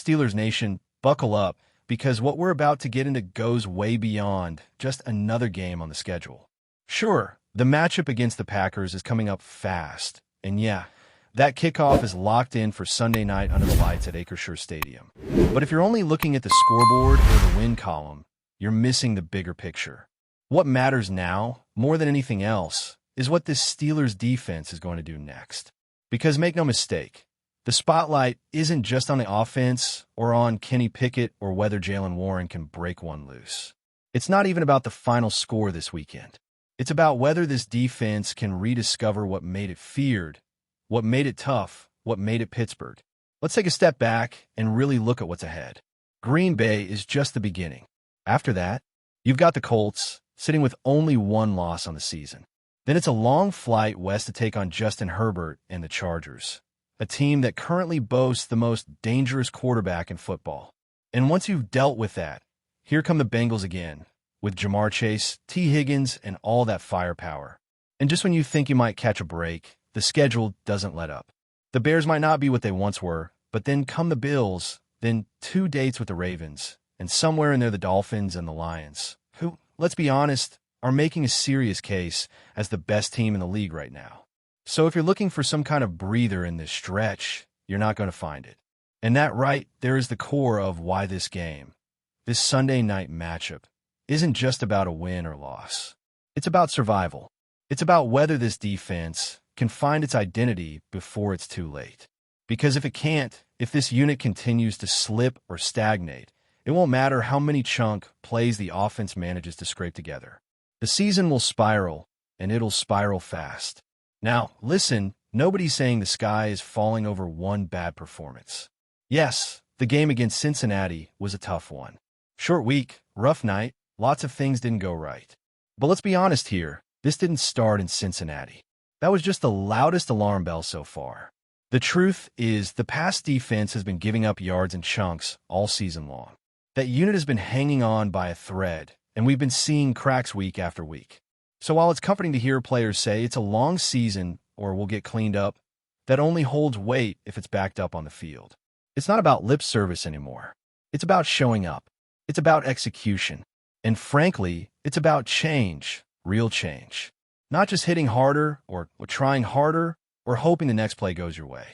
Steelers Nation, buckle up, because what we're about to get into goes way beyond just another game on the schedule. Sure, the matchup against the Packers is coming up fast, and yeah, that kickoff is locked in for Sunday night under the lights at Acrisure Stadium. But if you're only looking at the scoreboard or the win column, you're missing the bigger picture. What matters now, more than anything else, is what this Steelers defense is going to do next. Because make no mistake, the spotlight isn't just on the offense or on Kenny Pickett or whether Jaylen Warren can break one loose. It's not even about the final score this weekend. It's about whether this defense can rediscover what made it feared, what made it tough, what made it Pittsburgh. Let's take a step back and really look at what's ahead. Green Bay is just the beginning. After that, you've got the Colts sitting with only one loss on the season. Then it's a long flight west to take on Justin Herbert and the Chargers, a team that currently boasts the most dangerous quarterback in football. And once you've dealt with that, here come the Bengals again, with Jamar Chase, T. Higgins, and all that firepower. And just when you think you might catch a break, the schedule doesn't let up. The Bears might not be what they once were, but then come the Bills, then 2 dates with the Ravens, and somewhere in there the Dolphins and the Lions, who, let's be honest, are making a serious case as the best team in the league right now. So if you're looking for some kind of breather in this stretch, you're not going to find it. And that right there is the core of why this game, this Sunday night matchup, isn't just about a win or loss. It's about survival. It's about whether this defense can find its identity before it's too late. Because if it can't, if this unit continues to slip or stagnate, it won't matter how many chunk plays the offense manages to scrape together. The season will spiral, and it'll spiral fast. Now, listen, nobody's saying the sky is falling over one bad performance. Yes, the game against Cincinnati was a tough one. Short week, rough night, lots of things didn't go right. But let's be honest here, this didn't start in Cincinnati. That was just the loudest alarm bell so far. The truth is, the pass defense has been giving up yards in chunks all season long. That unit has been hanging on by a thread, and we've been seeing cracks week after week. So while it's comforting to hear players say it's a long season or we'll get cleaned up, that only holds weight if it's backed up on the field. It's not about lip service anymore. It's about showing up. It's about execution. And frankly, it's about change, real change. Not just hitting harder or trying harder or hoping the next play goes your way.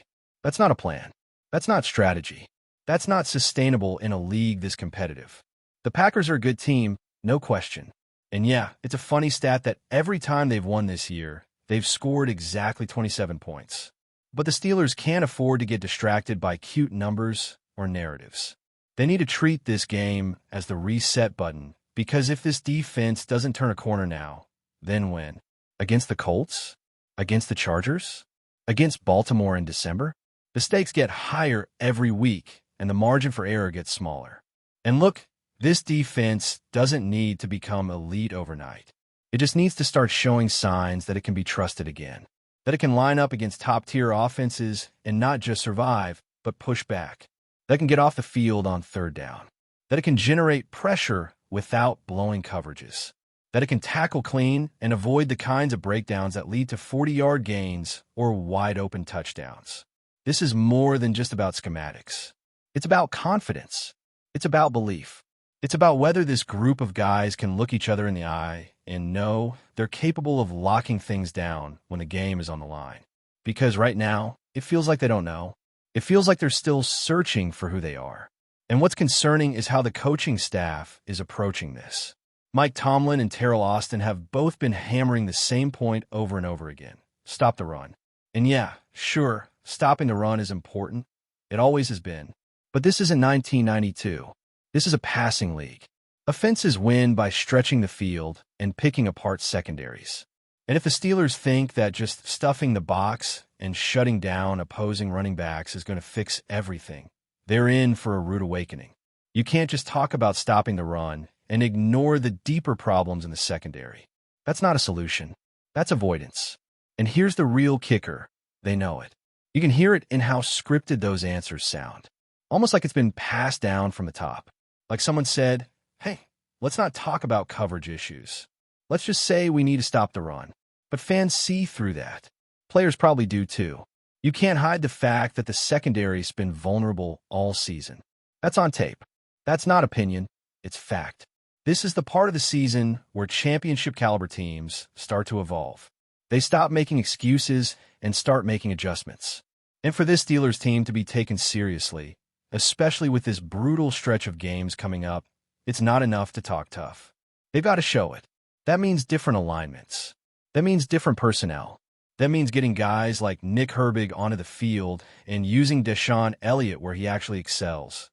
That's not a plan. That's not strategy. That's not sustainable in a league this competitive. The Packers are a good team, no question. And yeah, it's a funny stat that every time they've won this year, they've scored exactly 27 points. But the Steelers can't afford to get distracted by cute numbers or narratives. They need to treat this game as the reset button, because if this defense doesn't turn a corner now, then when? Against the Colts? Against the Chargers? Against Baltimore in December? The stakes get higher every week, and the margin for error gets smaller. And look, this defense doesn't need to become elite overnight. It just needs to start showing signs that it can be trusted again, that it can line up against top-tier offenses and not just survive, but push back, that it can get off the field on third down, that it can generate pressure without blowing coverages, that it can tackle clean and avoid the kinds of breakdowns that lead to 40-yard gains or wide-open touchdowns. This is more than just about schematics. It's about confidence. It's about belief. It's about whether this group of guys can look each other in the eye and know they're capable of locking things down when the game is on the line. Because right now, it feels like they don't know. It feels like they're still searching for who they are. And what's concerning is how the coaching staff is approaching this. Mike Tomlin and Terrell Austin have both been hammering the same point over and over again. Stop the run. And yeah, sure, stopping the run is important. It always has been. But this isn't 1992. This is a passing league. Offenses win by stretching the field and picking apart secondaries. And if the Steelers think that just stuffing the box and shutting down opposing running backs is going to fix everything, they're in for a rude awakening. You can't just talk about stopping the run and ignore the deeper problems in the secondary. That's not a solution. That's avoidance. And here's the real kicker. They know it. You can hear it in how scripted those answers sound. Almost like it's been passed down from the top. Like someone said, hey, let's not talk about coverage issues. Let's just say we need to stop the run. But fans see through that. Players probably do too. You can't hide the fact that the secondary's been vulnerable all season. That's on tape. That's not opinion. It's fact. This is the part of the season where championship-caliber teams start to evolve. They stop making excuses and start making adjustments. And for this Steelers team to be taken seriously, especially with this brutal stretch of games coming up, it's not enough to talk tough. They've got to show it. That means different alignments. That means different personnel. That means getting guys like Nick Herbig onto the field and using Deshaun Elliott where he actually excels.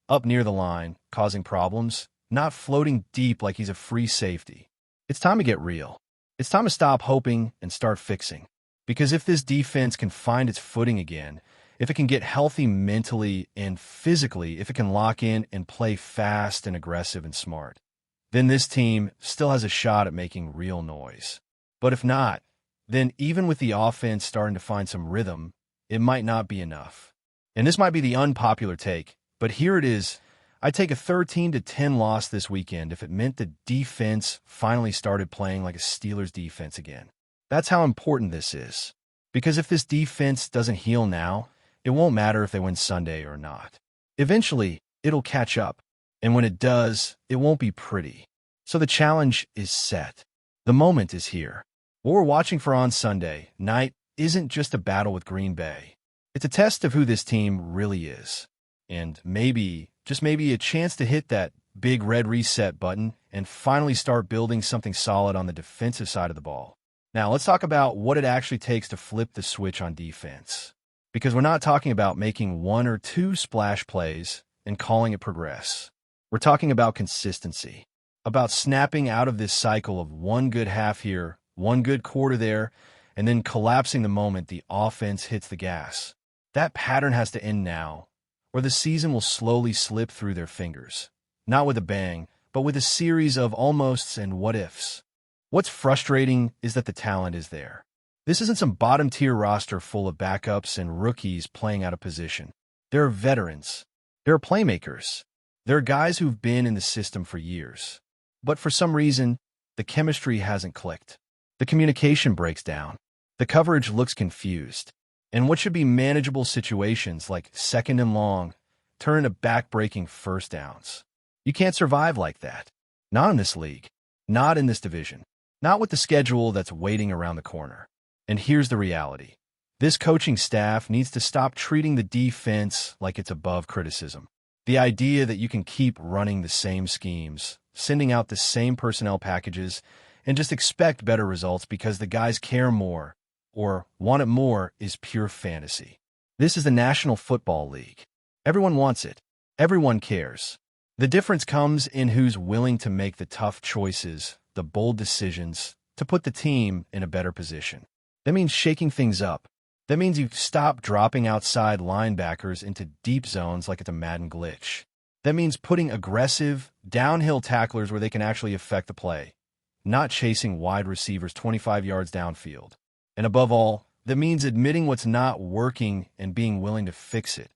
Up near the line, causing problems, not floating deep like he's a free safety. It's time to get real. It's time to stop hoping and start fixing. Because if this defense can find its footing again, if it can get healthy mentally and physically, if it can lock in and play fast and aggressive and smart, then this team still has a shot at making real noise. But if not, then even with the offense starting to find some rhythm, it might not be enough. And this might be the unpopular take, but here it is. I'd take a 13-10 loss this weekend if it meant the defense finally started playing like a Steelers defense again. That's how important this is. Because if this defense doesn't heal now, it won't matter if they win Sunday or not. Eventually, it'll catch up. And when it does, it won't be pretty. So the challenge is set. The moment is here. What we're watching for on Sunday night isn't just a battle with Green Bay. It's a test of who this team really is. And maybe, just maybe, a chance to hit that big red reset button and finally start building something solid on the defensive side of the ball. Now, let's talk about what it actually takes to flip the switch on defense. Because we're not talking about making one or two splash plays and calling it progress. We're talking about consistency, about snapping out of this cycle of one good half here, one good quarter there, and then collapsing the moment the offense hits the gas. That pattern has to end now, or the season will slowly slip through their fingers. Not with a bang, but with a series of almosts and what-ifs. What's frustrating is that the talent is there. This isn't some bottom-tier roster full of backups and rookies playing out of position. There are veterans. There are playmakers. There are guys who've been in the system for years. But for some reason, the chemistry hasn't clicked. The communication breaks down. The coverage looks confused. And what should be manageable situations like second and long turn into back-breaking first downs. You can't survive like that. Not in this league. Not in this division. Not with the schedule that's waiting around the corner. And here's the reality. This coaching staff needs to stop treating the defense like it's above criticism. The idea that you can keep running the same schemes, sending out the same personnel packages, and just expect better results because the guys care more or want it more is pure fantasy. This is the National Football League. Everyone wants it. Everyone cares. The difference comes in who's willing to make the tough choices, the bold decisions, to put the team in a better position. That means shaking things up. That means you stop dropping outside linebackers into deep zones like it's a Madden glitch. That means putting aggressive, downhill tacklers where they can actually affect the play, not chasing wide receivers 25 yards downfield. And above all, that means admitting what's not working and being willing to fix it,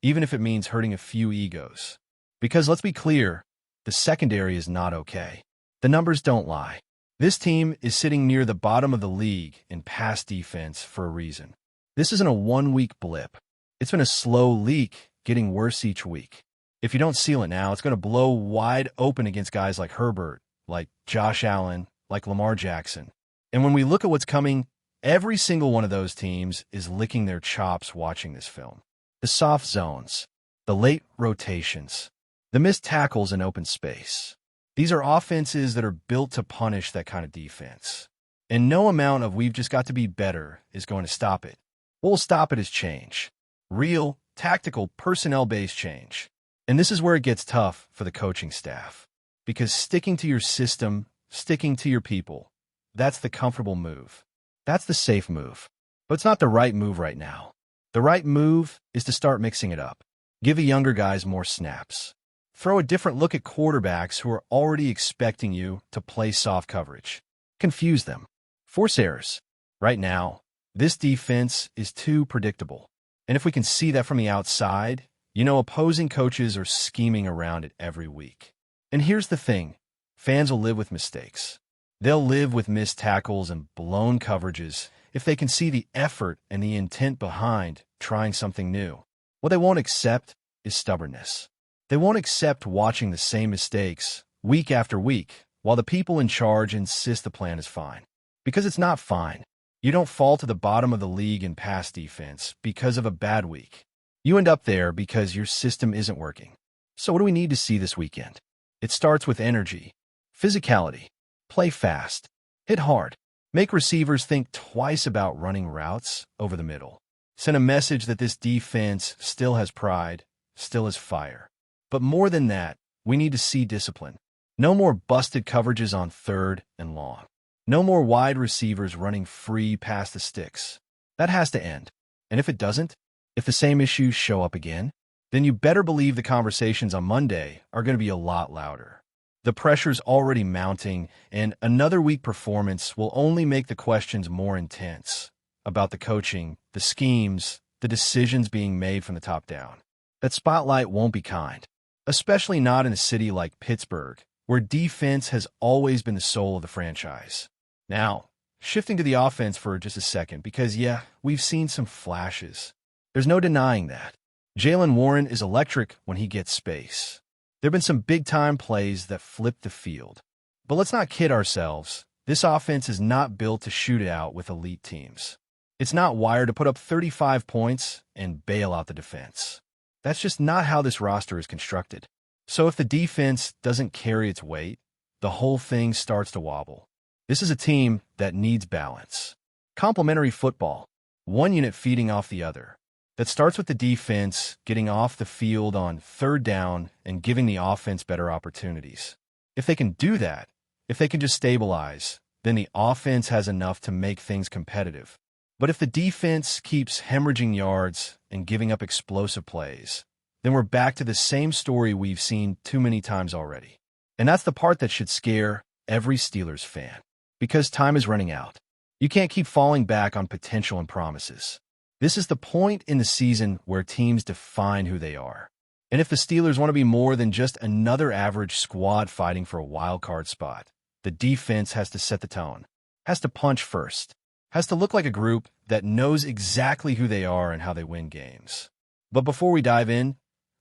even if it means hurting a few egos. Because let's be clear, the secondary is not okay. The numbers don't lie. This team is sitting near the bottom of the league in pass defense for a reason. This isn't a one-week blip. It's been a slow leak, getting worse each week. If you don't seal it now, it's going to blow wide open against guys like Herbert, like Josh Allen, like Lamar Jackson. And when we look at what's coming, every single one of those teams is licking their chops watching this film. The soft zones, the late rotations, the missed tackles in open space. These are offenses that are built to punish that kind of defense. And no amount of "we've just got to be better" is going to stop it. What will stop it is change. Real, tactical, personnel-based change. And this is where it gets tough for the coaching staff. Because sticking to your system, sticking to your people, that's the comfortable move. That's the safe move. But it's not the right move right now. The right move is to start mixing it up. Give the younger guys more snaps. Throw a different look at quarterbacks who are already expecting you to play soft coverage. Confuse them. Force errors. Right now, this defense is too predictable. And if we can see that from the outside, you know opposing coaches are scheming around it every week. And here's the thing. Fans will live with mistakes. They'll live with missed tackles and blown coverages if they can see the effort and the intent behind trying something new. What they won't accept is stubbornness. They won't accept watching the same mistakes week after week while the people in charge insist the plan is fine. Because it's not fine. You don't fall to the bottom of the league in pass defense because of a bad week. You end up there because your system isn't working. So what do we need to see this weekend? It starts with energy, physicality, play fast, hit hard, make receivers think twice about running routes over the middle. Send a message that this defense still has pride, still has fire. But more than that, we need to see discipline. No more busted coverages on 3rd and long. No more wide receivers running free past the sticks. That has to end. And if it doesn't, if the same issues show up again, then you better believe the conversations on Monday are going to be a lot louder. The pressure's already mounting, and another weak performance will only make the questions more intense about the coaching, the schemes, the decisions being made from the top down. That spotlight won't be kind, especially not in a city like Pittsburgh, where defense has always been the soul of the franchise. Now, shifting to the offense for just a second, because we've seen some flashes. There's no denying that. Jaylen Warren is electric when he gets space. There have been some big-time plays that flip the field. But let's not kid ourselves. This offense is not built to shoot it out with elite teams. It's not wired to put up 35 points and bail out the defense. That's just not how this roster is constructed. So if the defense doesn't carry its weight, the whole thing starts to wobble. This is a team that needs balance. Complementary football, one unit feeding off the other. That starts with the defense getting off the field on 3rd down and giving the offense better opportunities. If they can do that, if they can just stabilize, then the offense has enough to make things competitive. But if the defense keeps hemorrhaging yards and giving up explosive plays, then we're back to the same story we've seen too many times already. And that's the part that should scare every Steelers fan. Because time is running out. You can't keep falling back on potential and promises. This is the point in the season where teams define who they are. And if the Steelers want to be more than just another average squad fighting for a wild card spot, the defense has to set the tone, has to punch first, has to look like a group that knows exactly who they are and how they win games. But before we dive in,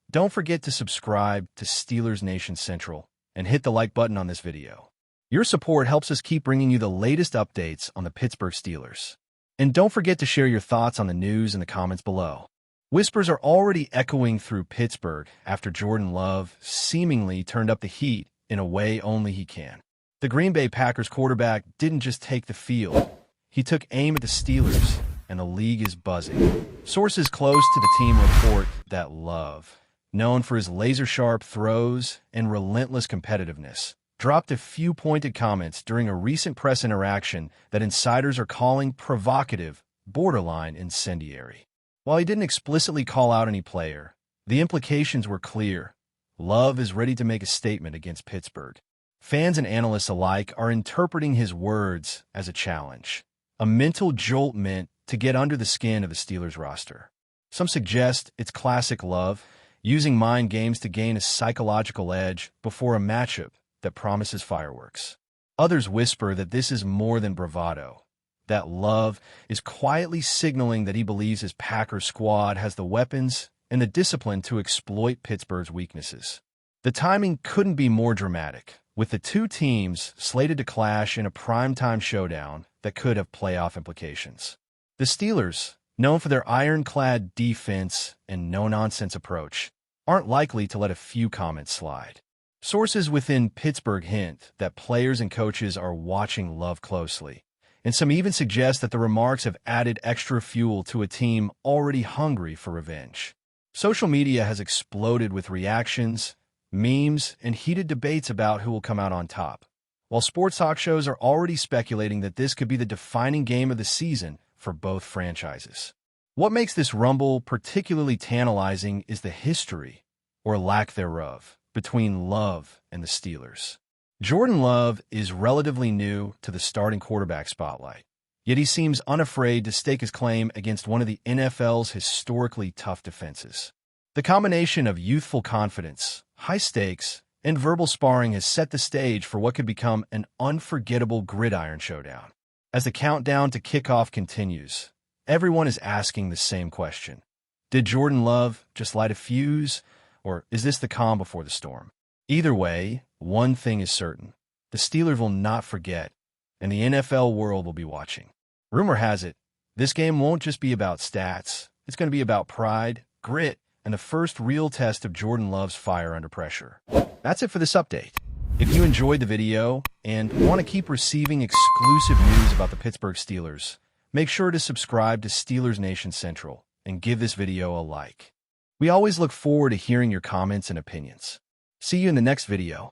don't forget to subscribe to Steelers Nation Central and hit the like button on this video. Your support helps us keep bringing you the latest updates on the Pittsburgh Steelers. And don't forget to share your thoughts on the news in the comments below. Whispers are already echoing through Pittsburgh after Jordan Love seemingly turned up the heat in a way only he can. The Green Bay Packers quarterback didn't just take the field. He took aim at the Steelers, and the league is buzzing. Sources close to the team report that Love, known for his laser-sharp throws and relentless competitiveness, dropped a few pointed comments during a recent press interaction that insiders are calling provocative, borderline incendiary. While he didn't explicitly call out any player, the implications were clear. Love is ready to make a statement against Pittsburgh. Fans and analysts alike are interpreting his words as a challenge, a mental jolt meant to get under the skin of the Steelers roster. Some suggest it's classic Love, using mind games to gain a psychological edge before a matchup that promises fireworks. Others whisper that this is more than bravado, that Love is quietly signaling that he believes his Packers squad has the weapons and the discipline to exploit Pittsburgh's weaknesses. The timing couldn't be more dramatic, with the two teams slated to clash in a primetime showdown that could have playoff implications. The Steelers, known for their ironclad defense and no-nonsense approach, aren't likely to let a few comments slide. Sources within Pittsburgh hint that players and coaches are watching Love closely, and some even suggest that the remarks have added extra fuel to a team already hungry for revenge. Social media has exploded with reactions, memes, and heated debates about who will come out on top, while sports talk shows are already speculating that this could be the defining game of the season for both franchises. What makes this rumble particularly tantalizing is the history, or lack thereof, between Love and the Steelers. Jordan Love is relatively new to the starting quarterback spotlight, yet he seems unafraid to stake his claim against one of the NFL's historically tough defenses. The combination of youthful confidence, high stakes, and verbal sparring has set the stage for what could become an unforgettable gridiron showdown. As the countdown to kickoff continues, everyone is asking the same question. Did Jordan Love just light a fuse, Or is this the calm before the storm? Either way, one thing is certain. The Steelers will not forget, and the NFL world will be watching. Rumor has it, this game won't just be about stats. It's going to be about pride, grit, and the first real test of Jordan Love's fire under pressure. That's it for this update. If you enjoyed the video and want to keep receiving exclusive news about the Pittsburgh Steelers, make sure to subscribe to Steelers Nation Central and give this video a like. We always look forward to hearing your comments and opinions. See you in the next video.